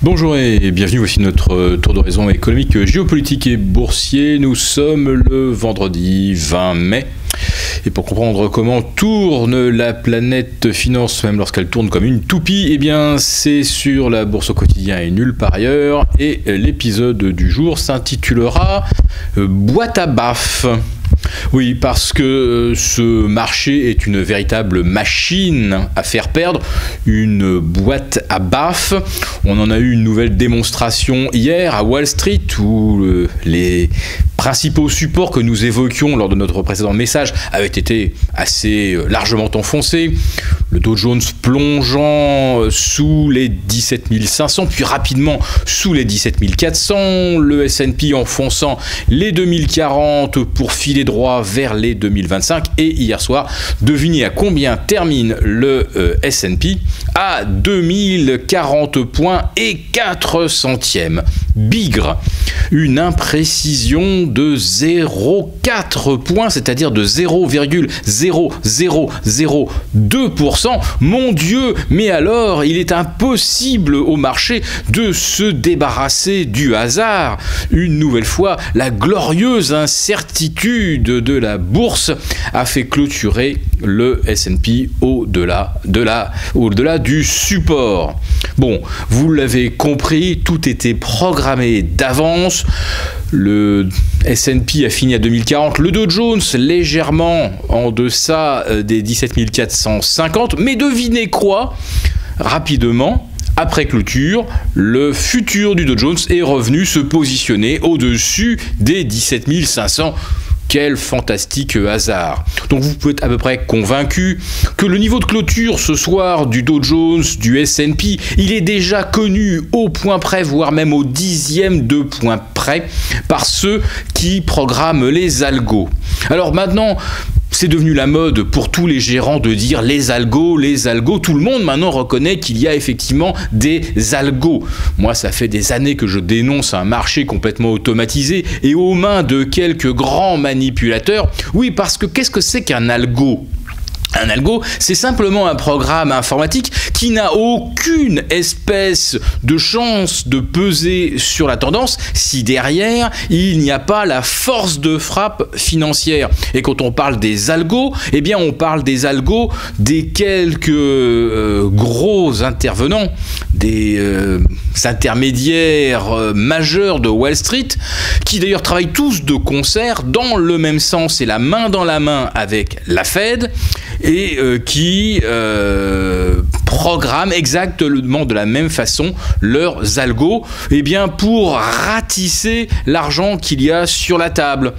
Bonjour et bienvenue, voici notre tour d'horizon économique, géopolitique et boursier. Nous sommes le vendredi 20 mai. Et pour comprendre comment tourne la planète finance, même lorsqu'elle tourne comme une toupie, eh bien c'est sur la bourse au quotidien et nulle part ailleurs. Et l'épisode du jour s'intitulera Boîte à baffes. Oui, parce que ce marché est une véritable machine à faire perdre, une boîte à baffes. On en a eu une nouvelle démonstration hier à Wall Street où les principaux supports que nous évoquions lors de notre précédent message avaient été assez largement enfoncés. Le Dow Jones plongeant sous les 17 500, puis rapidement sous les 17 400. Le S&P enfonçant les 2040 pour filer droit vers les 2025. Et hier soir, devinez à combien termine le S&P? À 2040 points et 4 centièmes. Bigre, une imprécision de 0,4 points, c'est-à-dire de 0,0002%. Mon Dieu, mais alors, il est impossible au marché de se débarrasser du hasard. Une nouvelle fois, la glorieuse incertitude de la bourse a fait clôturer le S&P au-delà du support. Bon, vous l'avez compris, tout était programmé d'avance. Le S&P a fini à 2040, le Dow Jones légèrement en deçà des 17 450, mais devinez quoi? Rapidement, après clôture, le futur du Dow Jones est revenu se positionner au-dessus des 17 500. Quel fantastique hasard. Donc vous pouvez être à peu près convaincu que le niveau de clôture ce soir du Dow Jones, du S&P, il est déjà connu au point près, voire même au dixième de point près, par ceux qui programment les algos. Alors maintenant, c'est devenu la mode pour tous les gérants de dire les algos. Tout le monde maintenant reconnaît qu'il y a effectivement des algos. Moi, ça fait des années que je dénonce un marché complètement automatisé et aux mains de quelques grands manipulateurs. Oui, parce que qu'est-ce que c'est qu'un algo ? Un algo, c'est simplement un programme informatique qui n'a aucune espèce de chance de peser sur la tendance si derrière, il n'y a pas la force de frappe financière. Et quand on parle des algos, eh bien on parle des algos des quelques gros intervenants, des intermédiaires majeurs de Wall Street, qui d'ailleurs travaillent tous de concert dans le même sens et la main dans la main avec la Fed, et qui programment exactement de la même façon leurs algos, eh bien pour ratisser l'argent qu'il y a sur la table.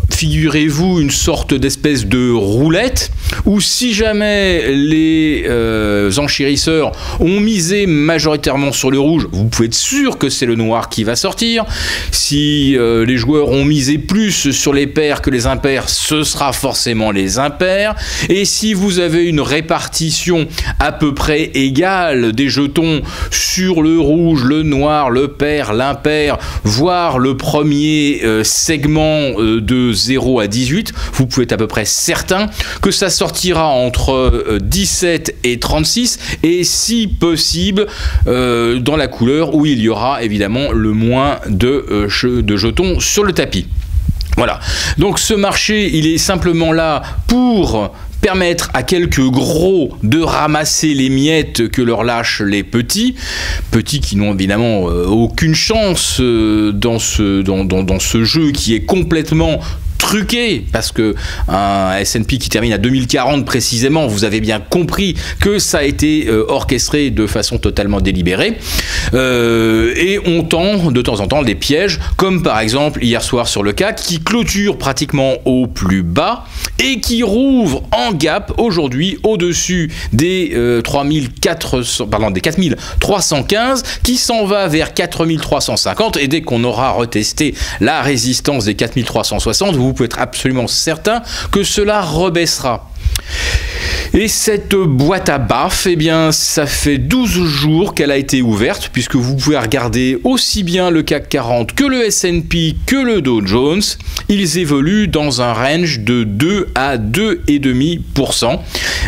Figurez-vous une sorte d'espèce de roulette où si jamais les enchérisseurs ont misé majoritairement sur le rouge, vous pouvez être sûr que c'est le noir qui va sortir. Si les joueurs ont misé plus sur les pairs que les impairs, ce sera forcément les impairs. Et si vous avez une répartition à peu près égale des jetons sur le rouge, le noir, le pair, l'impair, voire le premier segment de 0 à 18, vous pouvez être à peu près certain que ça sortira entre 17 et 36 et si possible dans la couleur où il y aura évidemment le moins de jetons sur le tapis. Voilà, donc ce marché il est simplement là pour permettre à quelques gros de ramasser les miettes que leur lâchent les petits qui n'ont évidemment aucune chance dans ce jeu qui est complètement truqué, parce que un S&P qui termine à 2040 précisément, vous avez bien compris que ça a été orchestré de façon totalement délibérée, et on tend de temps en temps des pièges, comme par exemple hier soir sur le CAC qui clôture pratiquement au plus bas et qui rouvre en gap aujourd'hui au-dessus des 4315, qui s'en va vers 4350, et dès qu'on aura retesté la résistance des 4360, vous pouvez être absolument certain que cela rebaissera. Et cette boîte à baffes, eh bien, ça fait 12 jours qu'elle a été ouverte, puisque vous pouvez regarder aussi bien le CAC 40 que le S&P que le Dow Jones. Ils évoluent dans un range de 2 à 2,5%.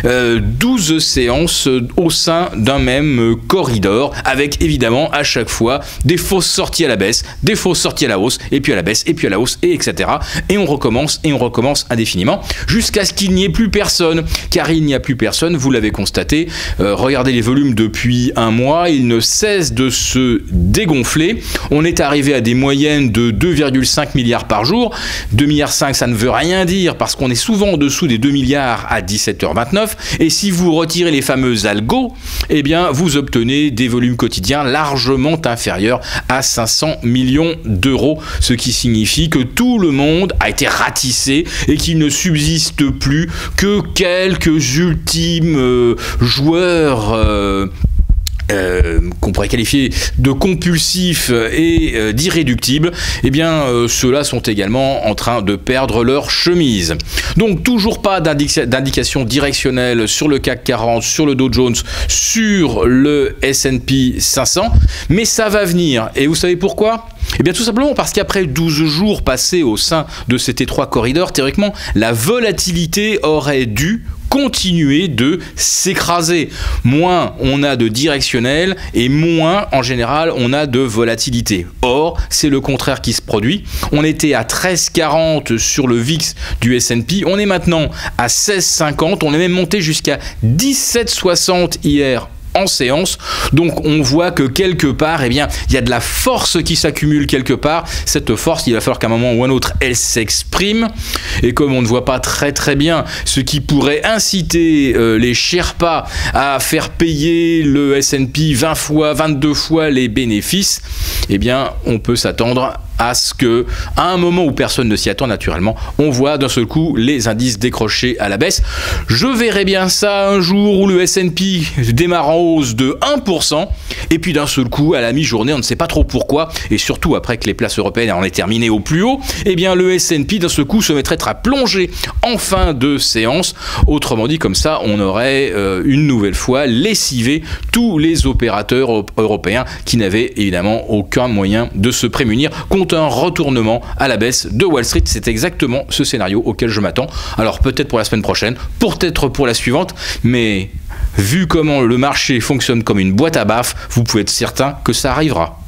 12 séances au sein d'un même corridor, avec évidemment à chaque fois des fausses sorties à la baisse, des fausses sorties à la hausse, et puis à la baisse, et puis à la hausse, et etc. Et on recommence indéfiniment, jusqu'à ce qu'il n'y ait plus personne, car il n'y a plus personne, vous l'avez constaté. Regardez les volumes depuis un mois, ils ne cessent de se dégonfler. On est arrivé à des moyennes de 2,5 milliards par jour. 2,5 milliards, ça ne veut rien dire, parce qu'on est souvent en dessous des 2 milliards à 17h29. Et si vous retirez les fameux algos, eh bien, vous obtenez des volumes quotidiens largement inférieurs à 500 millions d'euros, ce qui signifie que tout le monde a été ratissé et qu'il ne subsiste plus que quelques ultimes joueurs qu'on pourrait qualifier de compulsifs et d'irréductibles. Eh bien, ceux-là sont également en train de perdre leur chemise. Donc, toujours pas d'indication directionnelle sur le CAC 40, sur le Dow Jones, sur le S&P 500, mais ça va venir. Et vous savez pourquoi ? Eh bien, tout simplement parce qu'après 12 jours passés au sein de cet étroit corridor, théoriquement, la volatilité aurait dû continuer de s'écraser. Moins on a de directionnel et moins en général on a de volatilité. Or, c'est le contraire qui se produit. On était à 13,40 sur le VIX du S&P, on est maintenant à 16,50, on est même monté jusqu'à 17,60 hier en séance. Donc on voit que quelque part, eh bien, il y a de la force qui s'accumule quelque part. Cette force, il va falloir qu'à un moment ou un autre, elle s'exprime. Et comme on ne voit pas très bien ce qui pourrait inciter les Sherpas à faire payer le S&P 20 fois, 22 fois les bénéfices, eh bien, on peut s'attendre à ce que, à un moment où personne ne s'y attend naturellement, on voit d'un seul coup les indices décrocher à la baisse. Je verrai bien ça un jour où le S&P démarre en hausse de 1%, et puis d'un seul coup, à la mi-journée, on ne sait pas trop pourquoi, et surtout après que les places européennes en aient terminé au plus haut, eh bien le S&P d'un seul coup se mettrait à plonger en fin de séance. Autrement dit, comme ça, on aurait une nouvelle fois lessivé tous les opérateurs européens qui n'avaient évidemment aucun moyen de se prémunir contre un retournement à la baisse de Wall Street. C'est exactement ce scénario auquel je m'attends. Alors peut-être pour la semaine prochaine, peut-être pour la suivante, mais vu comment le marché fonctionne comme une boîte à baffes, vous pouvez être certain que ça arrivera.